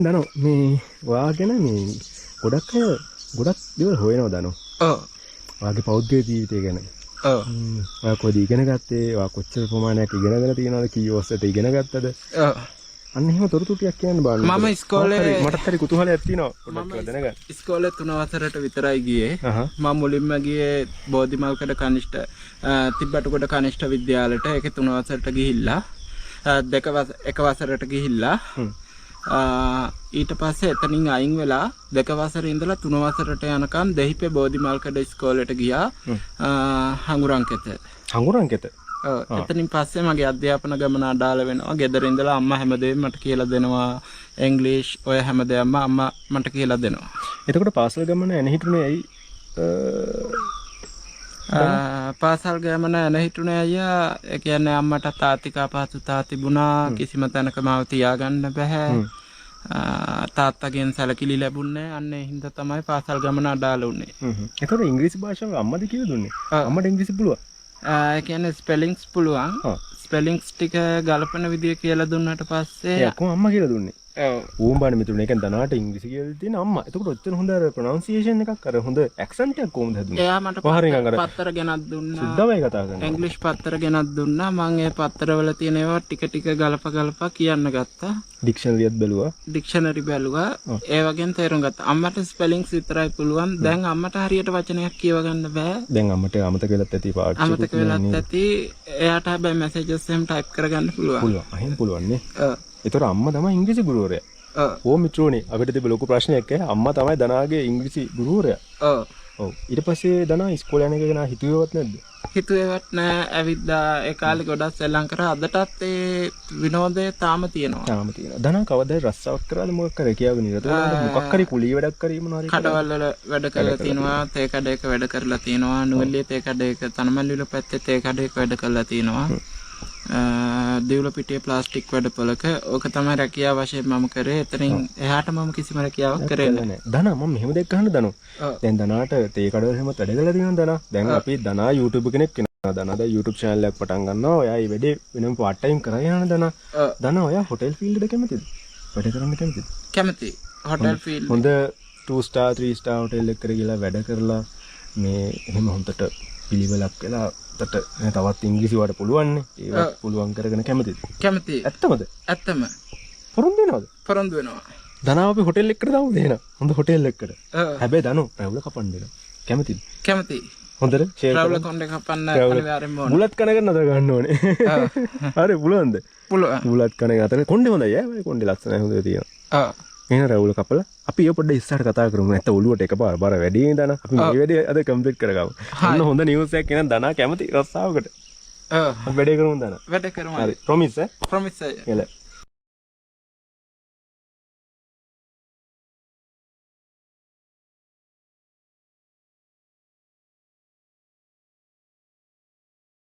දනෝ මේ වාගෙන මේ ගොඩක් දේවල් හොයනවා දනෝ. ඔව්. වාගේ පෞද්ගලික ජීවිතය ගැන. ඔව්. වා කොහොමද ඉගෙන ගත්තේ? වා කොච්චර ප්‍රමාණයක් ඉගෙනගෙන තියෙනවද? කී වසරට ඉගෙන ගත්තද? ඔව්. අන්න එහෙම තොරතුරු ටිකක් කියන්න බලන්න. මම ඉස්කෝලේ මටත් හරි කුතුහලයක් තියෙනවා. පොඩ්ඩක් දැනගන්න. ඉස්කෝලේ 3 වසරට විතරයි ගියේ. මම මුලින්ම ගියේ බෝධිමල්කඩ කනිෂ්ඨ තිබ්බටුගොඩ කනිෂ්ඨ විද්‍යාලයට. ඒකේ 3 වසරට ගිහිල්ලා එක වසරට ගිහිල්ලා ඊට පස්සේ එතනින් අයින් වෙලා 2 වසරේ ඉඳලා 3 වසරට යනකම් දෙහිපේ බෝධිමල්කඩ ඉස්කෝලේට ගියා. හංගුරන්කෙත. හංගුරන්කෙත. ඔව්. එතනින් පස්සේ මගේ අධ්‍යාපන ගමන අඩාල වෙනවා. ගෙදර ඉඳලා අම්මා හැමදේම මට කියලා දෙනවා. ඉංග්‍රීසි ඔය හැමදේම අම්මා මට කියලා දෙනවා. එතකොට පාසල් ගමන එන හිටුනේ ඇයි? පාසල් ගමන එන හිටුනේ අයියා. ඒ කියන්නේ අම්මට තාත්තික අපහසුතා තිබුණා. කිසිම තැනක මාව තියාගන්න බෑ. තාත්තගෙන් සැලකිලි ලැබුණේ අන්න ඒ හින්දා තමයි පාසල් ගමන අඩාල වුනේ. එතකොට ඉංග්‍රීසි භාෂාව අම්මද කියලා දුන්නේ? අම්මට ඉංග්‍රීසි පුළුවන්? ඒ කියන්නේ ස්පෙලිංග්ස් පුළුවන්. ස්පෙලිංග්ස් ටික ගලපන විදිය කියලා දුන්නාට පස්සේ කොහොම අම්මා කියලා දුන්නේ? ඔව්. ඌම් බාන මිතුරුනේ කියන්නේ දනාට ඉංග්‍රීසි කියලා තියෙන අම්මා. එතකොට ඔච්චර හොඳ අර ප්‍රොනවුන්සියේෂන් එකක් අර හොඳ ඇක්සන්ට් එකක් කොහොමද හදුනේ? එයා මට පත්තර ගෙනත් දුන්නා. සුද්ධවයි කතා කරනවා. ඉංග්‍රීසි පත්තර ගෙනත් දුන්නා. මම ඒ පත්තරවල තියෙන ඒවා ටික ටික ගලප කියන්න ගත්තා. ඩික්ෂනරියත් බැලුවා. ඩික්ෂනරි බැලුවා. ඒ වගේම තේරුම් ගත්තා. අම්මට ස්පෙලිංග්ස් විතරයි පුළුවන්. දැන් අම්මට හරියට වචනයක් කියව ගන්න බෑ. දැන් අම්මට අමතක වෙලත් ඇති පාඩම්. අමතක වෙලත් ඇති. එයාට හැබැයි මැසේජස් එහෙම ටයිප් කරගන්න පුළුවන්. පුළුවන්. අහෙන් පුළුවන් නේ. ඔව්. ඒතර අම්මා තමයි ඉංග්‍රීසි ගුරුවරයා. ඕ මිත්‍රෝනේ අපිට තිබ්බ ලොකු ප්‍රශ්නයක් අම්මා තමයි දනාගේ ඉංග්‍රීසි ගුරුවරයා. ඔව්. ඔව්. ඊට පස්සේ දනා ඉස්කෝලේ යන එක ගැන හිතුවේවත් නැද්ද? හිතුවේවත් නෑ. ඇවිද්දා ඒ කාලේ ගොඩක් සෙල්ලම් කරා. අදටත් ඒ විනෝදය තාම තියෙනවා. තාම තියෙනවා. දනා කවදාද රස්සාවක් කරාද මොකක් කරේ කියාගෙන ඉරද? මොකක් හරි කුලී වැඩක් කරේ මොනවා හරි. කඩවල වල වැඩ කරලා තියෙනවා. තේ කඩේක වැඩ කරලා තියෙනවා. නුවල්ලියේ තේ කඩේක තනමල්ලිවල පැත්තේ තේ කඩේක වැඩ කරලා තියෙනවා. දිවුල පිටියේ ප්ලාස්ටික් වැඩපොලක ඕක තමයි රැකියාව වශයෙන් මම කරේ. එතනින් එහාට මම කිසිම රැකියාවක් කරේ නැහැ. දනා මම මෙහෙම දෙයක් අහන්න දනෝ. දැන් දනාට තේ කඩවල හැම වැඩ කරලා තියෙනවා දනා. දැන් අපි දනා YouTube කෙනෙක් වෙනවා. දනා දැන් YouTube channel එකක් පටන් ගන්නවා. ඔයා මේ වැඩේ වෙනම part time කරා යන දනා. දනා ඔයා හොටෙල් ෆීල්ඩ් එකද කැමතිද? වැඩ කරන්න කැමතිද? කැමතියි. හොටෙල් ෆීල්ඩ් හොඳ 2 star 3 star හොටෙල් එකකට ගිහලා වැඩ කරලා මේ එහෙම හොඳට පිළිවෙලක් වෙලා තවත් ඉංග්‍රීසි වලට පුළුවන් නේ. ඒවත් පුළුවන් කරගෙන කැමතිද? කැමතියි. ඇත්තමද? ඇත්තම. පොරොන්දු වෙනවද? පොරොන්දු වෙනවා. දනාව අපි හොටෙල් එකකට දාමු දෙන. හොඳ හොටෙල් එකකට. හැබැයි දනෝ රැවුල කපන්න දෙනවා. කැමතිද? කැමතියි. හොඳට ෂෙයාර් කරමු. රැවුල කොණ්ඩේ කපන්න අනිවාර්යෙන්ම ඕන. බුලත් කනකට නතර ගන්න ඕනේ. හරි පුළුවන්ද? පුළුවන්. බුලත් කනකට නතර කොණ්ඩේ හොඳයි ඈ. කොණ්ඩේ ලස්සනයි හොඳට තියෙනවා. එහෙනම් රැවුල කපලා අපි ඒ පොඩ්ඩක් ඉස්සරහට කතා කරමු. නැත්නම් ඔළුවට එකපාර බර වැඩි නේද? අපි මේ වැඩේ අද කම්ප්ලීට් කරගමු. අන්න හොඳ නිවුස් එකක් එනන් දනා කැමති රස්සාවකට. වැඩේ කරමු දනා. වැඩ කරමු. හරි ප්‍රොමිස් ඈ. ප්‍රොමිස් අය. එල